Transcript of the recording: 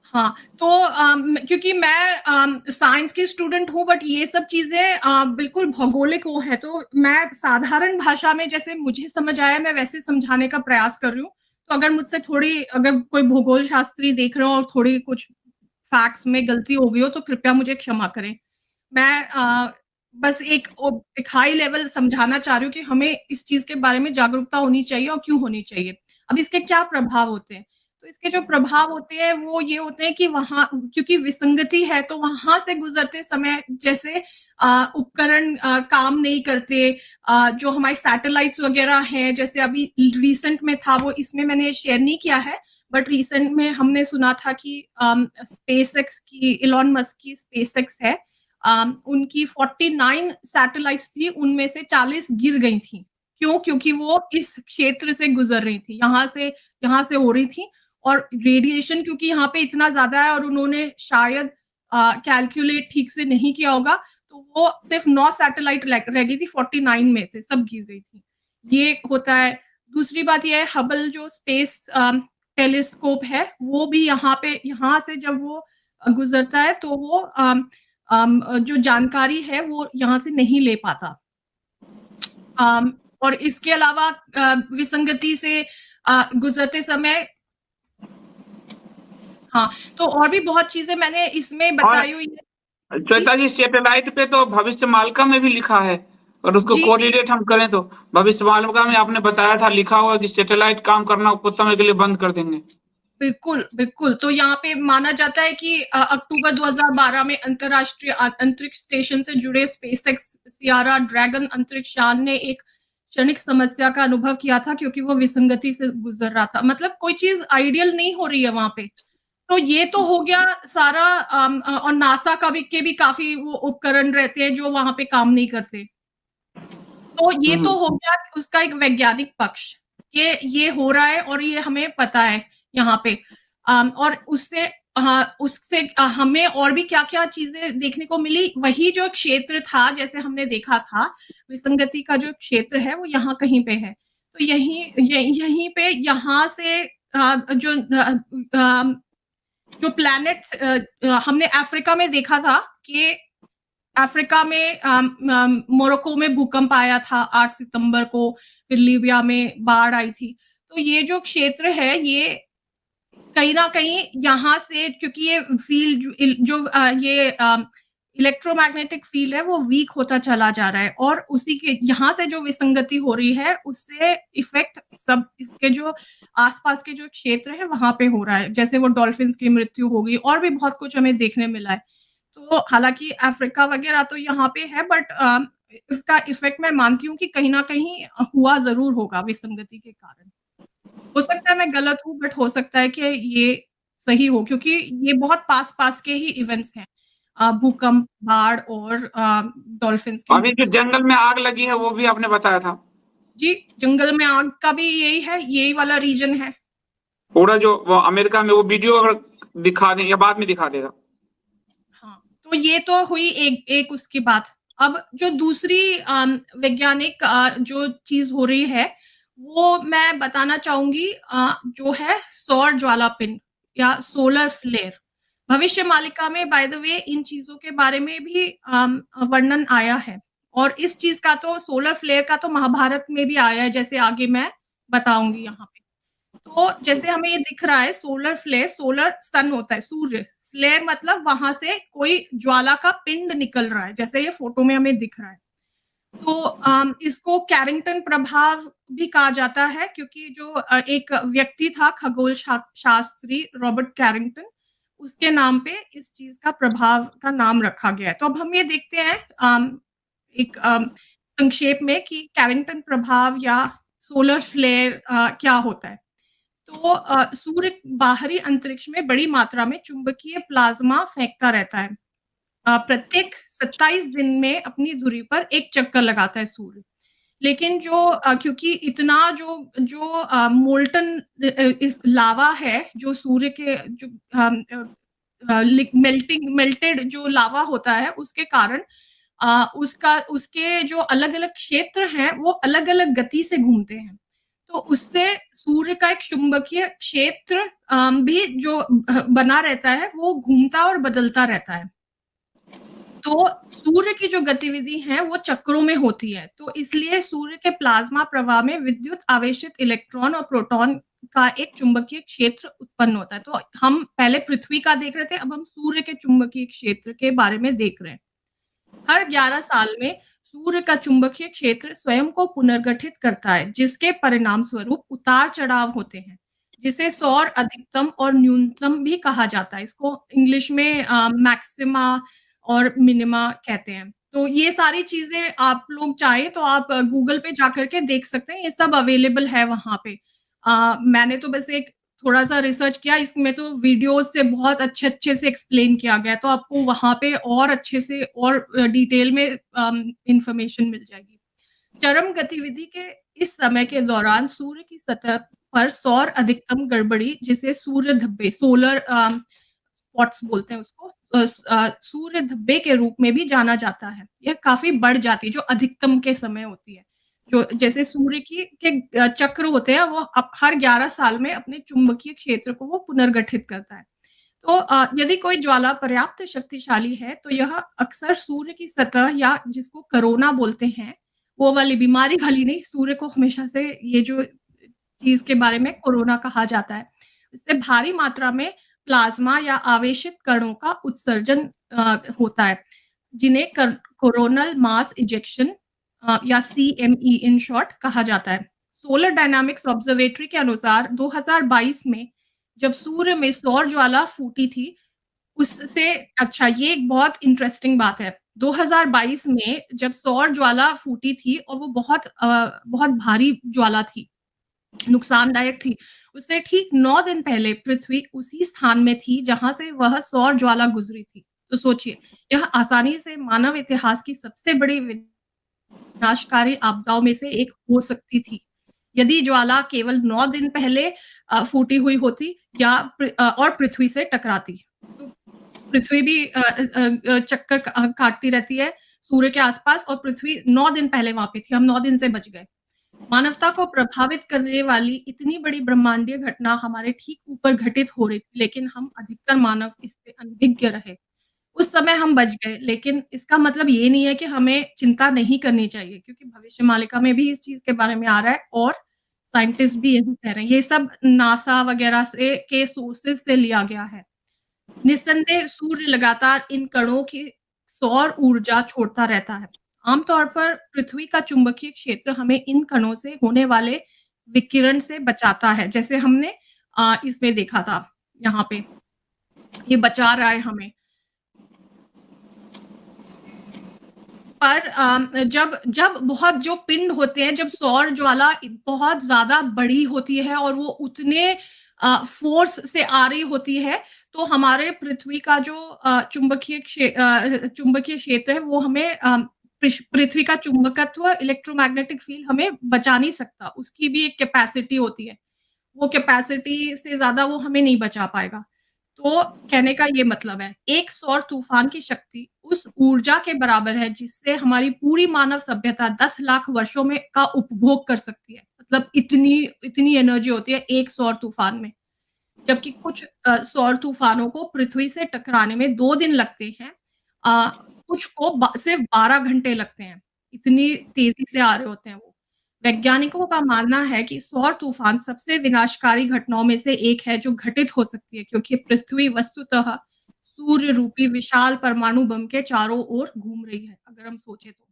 हाँ, तो क्योंकि मैं साइंस की स्टूडेंट हूँ, बट ये सब चीज़ें बिल्कुल भौगोलिक वो है, तो मैं साधारण भाषा में जैसे मुझे समझ आया मैं वैसे समझाने का प्रयास कर रही हूँ। तो अगर मुझसे थोड़ी अगर कोई भूगोल शास्त्री देख रहे हो और थोड़ी कुछ फैक्ट्स में गलती हो गई हो तो कृपया मुझे क्षमा करें। मैं बस एक हाई लेवल समझाना चाह रही हूँ कि हमें इस चीज़ के बारे में जागरूकता होनी चाहिए और क्यों होनी चाहिए। अब इसके क्या प्रभाव होते हैं? तो इसके जो प्रभाव होते हैं वो ये होते हैं कि वहाँ क्योंकि विसंगति है तो वहाँ से गुजरते समय जैसे उपकरण काम नहीं करते, जो हमारे सैटेलाइट्स वगैरह हैं जैसे अभी रिसेंट में था वो इसमें मैंने शेयर नहीं किया है, बट रिसेंट में हमने सुना था कि स्पेसएक्स की इलॉन मस्क की स्पेसएक्स है, उनकी 49 सैटेलाइट्स थी उनमें से 40 गिर गई थी। क्यों? क्योंकि वो इस क्षेत्र से गुजर रही थी, यहाँ से हो रही थी और रेडिएशन क्योंकि यहाँ पे इतना ज़्यादा है और उन्होंने शायद कैलकुलेट ठीक से नहीं किया होगा, तो वो सिर्फ़ 9 सैटेलाइट रह गई थी 49 में से, सब गिर गई थी। ये होता है। दूसरी बात ये है हबल जो स्पेस टेलीस्कोप है, वो भी यहाँ से जब वो गुज़रता है तो वो जो जानकारी है वो यहाँ से नहीं ले पाता। और इसके अलावा विसंगति से गुज़रते समय हाँ, तो और भी बहुत चीज़ें मैंने इसमें और बताई हुई है। जी, श्वेता जी, सैटेलाइट पे तो भविष्यमालिका में भी लिखा है, और उसको जी, कोरिलेट हम करें तो भविष्यवाणियों में आपने बताया था, लिखा हुआ है कि सैटेलाइट काम करना कुछ समय के लिए बंद कर देंगे। बिल्कुल, बिल्कुल। तो यहाँ पे माना जाता है कि अक्टूबर 2012 में अंतर्राष्ट्रीय अंतरिक्ष स्टेशन से जुड़े स्पेसएक्स सियारा ड्रैगन अंतरिक्ष यान ने एक क्षणिक समस्या का अनुभव किया था क्योंकि वो विसंगति से गुज़र रहा था। मतलब कोई चीज़ आइडियल नहीं हो रही है वहाँ पे। तो ये तो हो गया सारा और नासा के भी काफ़ी वो उपकरण रहते हैं जो वहाँ पे काम नहीं करते। तो ये तो हम्म। हो गया उसका एक वैज्ञानिक पक्ष, ये हो रहा है और ये हमें पता है यहाँ पे। और उससे हमें और भी क्या-क्या चीज़ें देखने को मिली, वही जो क्षेत्र था जैसे हमने देखा था, विसंगति का जो क्षेत्र है वो यहाँ कहीं पे है। तो यहीं पे यहाँ से जो हमने अफ्रीका में देखा था कि अफ्रीका में मोरक्को में भूकंप आया था 8 सितंबर को, फिर लीबिया में बाढ़ आई थी। तो ये जो क्षेत्र है ये कहीं न कहीं यहाँ से क्योंकि ये फ़ील्ड ये इलेक्ट्रोमैग्नेटिक फ़ील्ड है वो वीक होता चला जा रहा है और उसी के यहाँ से जो विसंगति हो रही है उससे इफ़ेक्ट सब इसके जो आस-पास के जो क्षेत्र है वहाँ पे हो रहा है। जैसे वो डॉल्फिन्स की मृत्यु हो गई और भी बहुत कुछ हमें देखने मिला है। तो हालाँकि अफ्रीका वग़ैरह तो यहाँ पे है बट इसका इफ़ेक्ट मैं मानती हूँ कि कहीं न कहीं हुआ ज़रूर होगा विसंगति के कारण। हो सकता है मैं गलत हूँ बट हो सकता है कि ये सही हो क्योंकि ये बहुत पास-पास के ही इवेंट्स हैं। भूकंप, बाढ़ और डॉल्फिन्स की अभी जो मृत्यु। जंगल में आग लगी है वो भी आपने बताया था। जी, जंगल में आग का भी यही है, यही वाला रीज़न है। पूरा जो वो अमेरिका में वो वीडियो अगर दिखा दें या बाद में दिखा देगा। हाँ, तो ये तो हुई एक एक उसकी बात। अब जो दूसरी वैज्ञानिक जो चीज़ हो रही है, वो मैं बताना चाहूँगी जो है सौर ज्वालापिंड या सोलर फ्लेयर। भविष्यमालिका में बाय द वे इन चीज़ों के बारे में भी वर्णन आया है और इस चीज़ का तो सोलर फ्लेयर का तो महाभारत में भी आया है, जैसे आगे मैं बताऊँगी यहाँ पे। तो जैसे हमें ये दिख रहा है सोलर फ्लेयर, सोलर सन होता है, सूर्य। फ्लेयर मतलब वहाँ से कोई ज्वाला का पिंड निकल रहा है, जैसे ये फ़ोटो में हमें दिख रहा है। तो इसको कैरिंगटन प्रभाव भी कहा जाता है क्योंकि जो एक व्यक्ति था खगोल शास्त्री रॉबर्ट कैरिंगटन, उसके नाम पे इस चीज़ का प्रभाव का नाम रखा गया है। तो अब हम ये देखते हैं एक संक्षेप में कि कैरिंगटन प्रभाव या सोलर फ्लेयर क्या होता है। तो सूर्य बाहरी अंतरिक्ष में बड़ी मात्रा में चुंबकीय प्लाज़्मा फेंकता रहता है। प्रत्येक 27 दिन में अपनी धुरी पर एक चक्कर लगाता है सूर्य। लेकिन क्योंकि इतना जो मोल्टन इस लावा है, जो सूर्य के जो मेल्टेड जो लावा होता है, उसके कारण उसके जो अलग-अलग क्षेत्र हैं, वो अलग-अलग गति से घूमते हैं। तो उससे सूर्य का एक चुंबकीय क्षेत्र भी जो बना रहता है, वो घूमता और बदलता रहता है। तो सूर्य की जो गतिविधि है वो चक्रों में होती है, तो इसलिए सूर्य के प्लाज़्मा प्रवाह में विद्युत आवेशित इलेक्ट्रॉन और प्रोटॉन का एक चुंबकीय क्षेत्र उत्पन्न होता है। तो हम पहले पृथ्वी का देख रहे थे, अब हम सूर्य के चुंबकीय क्षेत्र के बारे में देख रहे हैं। हर 11 साल में सूर्य का चुंबकीय क्षेत्र स्वयं को पुनर्गठित करता है, जिसके परिणाम स्वरूप उतार-चढ़ाव होते हैं, जिसे सौर अधिकतम और न्यूनतम भी कहा जाता है। इसको इंग्लिश में मैक्सिमा और मिनिमा कहते हैं। तो ये सारी चीज़ें आप लोग चाहें तो आप गूगल पे जाकर के देख सकते हैं, ये सब अवेलेबल है वहाँ पे। मैंने तो बस एक थोड़ा-सा रिसर्च किया, इसमें तो वीडियोज़ से बहुत अच्छे-अच्छे से एक्सप्लेन किया गया है, तो आपको वहाँ पे और अच्छे से और डिटेल में इन्फॉर्मेशन मिल जाएगी। चरम गतिविधि के इस समय के दौरान सूर्य की सतह पर सौर अधिकतम गड़बड़ी, जिसे सूर्य धब्बे सोलर स्पॉट्स बोलते हैं उसको, सूर्य धब्बे के रूप में भी जाना जाता है। यह काफ़ी बढ़ जाती है, जो अधिकतम के समय होती है। जो जैसे सूर्य की के चक्र होते हैं, वो हर 11 साल में अपने चुंबकीय क्षेत्र को वो पुनर्गठित करता है। तो यदि कोई ज्वाला पर्याप्त शक्तिशाली है, तो यह अक्सर सूर्य की सतह या जिसको कोरोना बोलते हैं, वो वाली बीमारी वाली नहीं, सूर्य को हमेशा से ये जो चीज़ के बारे में कोरोना कहा जाता है। इससे भारी मात्रा में प्लाज़्मा या आवेशित कणों का उत्सर्जन होता है, जिन्हें कोरोनल मास इजेक्शन या सीएमई इन शॉर्ट कहा जाता है। सोलर डायनामिक्स ऑब्जर्वेटरी के अनुसार 2022 में जब सूर्य में सौर ज्वाला फूटी थी, उससे अच्छा ये एक बहुत इंटरेस्टिंग बात है। 2022 में जब सौर ज्वाला फूटी थी और वो बहुत भारी ज्वाला थी, नुकसानदायक थी। उससे ठीक 9 दिन पहले पृथ्वी उसी स्थान में थी जहाँ से वह सौर ज्वाला गुज़री थी। तो सोचिए, यह आसानी से मानव इतिहास की सबसे बड़ी विनाशकारी आपदाओं में से एक हो सकती थी। यदि ज्वाला केवल 9 दिन पहले फूटी हुई होती या और पृथ्वी से टकराती। तो पृथ्वी भी चक्कर काटती रहती है सूर्य के आस-पास, और पृथ्वी 9 दिन पहले वहाँ पे थी, हम 9 दिन से बच गए। मानवता को प्रभावित करने वाली इतनी बड़ी ब्रह्मांडीय घटना हमारे ठीक ऊपर घटित हो रही थी, लेकिन हम अधिकतर मानव इससे अनभिज्ञ रहे। उस समय हम बच गए, लेकिन इसका मतलब ये नहीं है कि हमें चिंता नहीं करनी चाहिए, क्योंकि भविष्यमालिका में भी इस चीज़ के बारे में आ रहा है और साइंटिस्ट भी यही कह रहे हैं। ये सब नासा वगैरह से के सोर्सेज़ से लिया गया है। निस्संदेह सूर्य लगातार इन कणों की सौर ऊर्जा छोड़ता रहता है। आमतौर पर पृथ्वी का चुंबकीय क्षेत्र हमें इन कणों से होने वाले विकिरण से बचाता है। जैसे हमने इसमें देखा था, यहाँ पे, ये बचा रहा है हमें। पर जब जब बहुत जो पिंड होते हैं, जब सौर ज्वाला बहुत ज़्यादा बड़ी होती है और वो उतने फ़ोर्स से आ रही होती है, तो हमारे पृथ्वी का जो चुंबकीय क्षेत्र है, वो हमें पृथ्वी का चुंबकत्व, इलेक्ट्रोमैग्नेटिक फ़ील्ड हमें बचा नहीं सकता। उसकी भी एक कैपेसिटी होती है। वो कैपेसिटी से ज़्यादा वो हमें नहीं बचा पाएगा। तो कहने का ये मतलब है, एक सौर तूफ़ान की शक्ति उस ऊर्जा के बराबर है जिससे हमारी पूरी मानव सभ्यता 10 लाख वर्षों में का उपभोग कर सकती है। मतलब इतनी इतनी एनर्जी होती है एक सौर तूफ़ान में। जबकि कुछ सौर तूफ़ानों को पृथ्वी से टकराने में 2 दिन लगते हैं। अ, कुछ को सिर्फ़ 12 घंटे लगते हैं। इतनी तेज़ी से आ रहे होते हैं वो। वैज्ञानिकों का मानना है कि सौर तूफ़ान सबसे विनाशकारी घटनाओं में से एक है जो घटित हो सकती है, क्योंकि पृथ्वी वस्तुतः सूर्य रूपी विशाल परमाणु बम के चारों ओर घूम रही है, अगर हम सोचें तो।